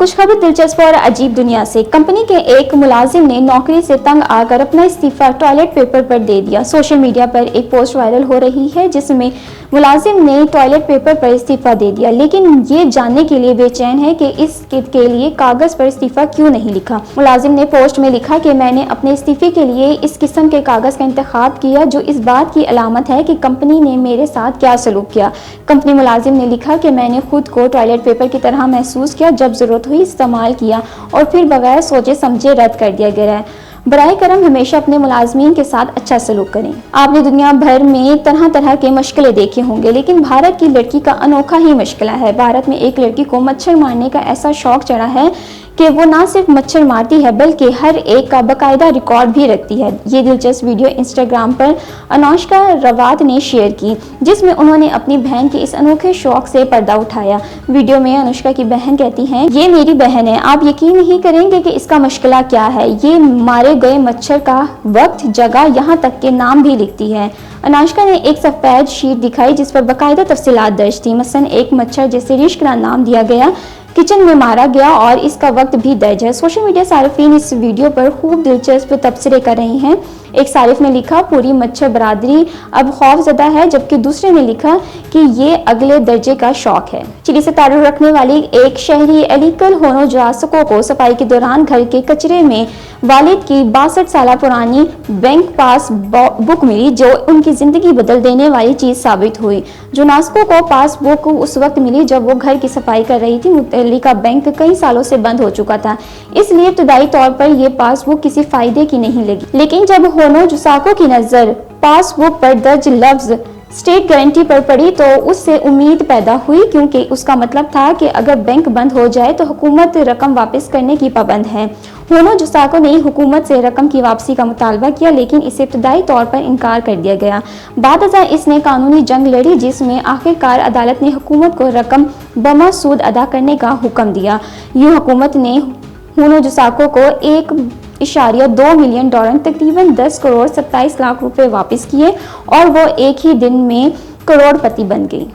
कुछ खबर दिलचस्प और अजीब दुनिया से। कंपनी के एक मुलाजिम ने नौकरी से तंग आकर अपना इस्तीफा टॉयलेट पेपर पर दे दिया। सोशल मीडिया पर एक पोस्ट वायरल हो रही है जिसमें मुलाजिम ने टॉयलेट पेपर पर इस्तीफा दे दिया, लेकिन ये जानने के लिए बेचैन है कि इसके लिए कागज पर इस्तीफा क्यों नहीं लिखा। मुलाजिम ने पोस्ट में लिखा कि मैंने अपने इस्तीफे के लिए इस किस्म के कागज का इंतखाब किया जो इस बात की अलामत है कि कंपनी ने मेरे साथ क्या सलूक किया। कंपनी मुलाजिम ने लिखा कि मैंने खुद को टॉयलेट पेपर की तरह महसूस किया, जब जरूरत हुई इस्तेमाल किया और फिर बगैर सोचे समझे रद्द कर दिया गया है। बराए करम हमेशा अपने मुलाजमीन के साथ अच्छा सलूक करें। आपने दुनिया भर में तरह तरह के मुश्किलें देखे होंगे, लेकिन भारत की लड़की का अनोखा ही मुश्किल है। भारत में एक लड़की को मच्छर मारने का ऐसा शौक चढ़ा है कि वो ना सिर्फ मच्छर मारती है बल्कि हर एक का बाकायदा रिकॉर्ड भी रखती है। ये दिलचस्प वीडियो इंस्टाग्राम पर अनुष्का रवात ने शेयर की, जिसमें उन्होंने अपनी बहन के इस अनोखे शौक से पर्दा उठाया। वीडियो में अनुष्का की बहन कहती हैं, ये मेरी बहन है, आप यकीन नहीं करेंगे कि इसका मुश्किल क्या है। ये मारे गए मच्छर का वक्त, जगह, यहाँ तक के नाम भी लिखती है। अनुष्का ने एक सफेद शीट दिखाई जिस पर बाकायदा तफसीलात दर्ज थी। मसलन एक मच्छर जिसे रिश्क का नाम दिया गया किचन में मारा गया और इसका वक्त भी दर्ज है। सोशल मीडिया सारिफीन इस वीडियो पर खूब दिलचस्प तबसरे कर रहे हैं। एक सारिफ ने लिखा, पूरी मच्छर बरादरी अब खौफजदा है, जबकि दूसरे ने लिखा कि ये अगले दर्जे का शौक है। चिली से ताल्लुक रखने वाली एक शहरी एलिकल होनो जासको को सफाई के दौरान घर के कचरे में वालिद की 62 साल पुरानी बैंक पास बुक मिली, जो उनकी जिंदगी बदल देने वाली चीज साबित हुई। जोनास्को को पासबुक उस वक्त मिली जब वो घर की सफाई कर रही थी। मुतल्लिका बैंक कई सालों से बंद हो चुका था, इसलिए इब्तदाई तौर पर यह पासबुक किसी फायदे की नहीं लगी। लेकिन जब होनो जुसाको की नजर पासबुक पर दर्ज लफ्ज स्टेट गारंटी पर पड़ी तो उससे उम्मीद पैदा हुई, क्योंकि उसका मतलब था कि अगर बैंक बंद हो जाए तो हुकूमत रकम वापस करने की पाबंद है। होनो जुसाको ने हुकूमत से रकम की वापसी का मुतालबा किया, लेकिन इसे इब्तदाई तौर पर इनकार कर दिया गया। बाद इसने कानूनी जंग लड़ी, जिसमें आखिरकार अदालत ने हुकूमत को रकम बमसूद अदा करने का हुक्म दिया। यूं हुकूमत ने होनो जुसाको को 1.2 मिलियन डॉलर, तकरीबन 10 करोड़ 27 लाख रुपए वापस किए और वो एक ही दिन में करोड़पति बन गई।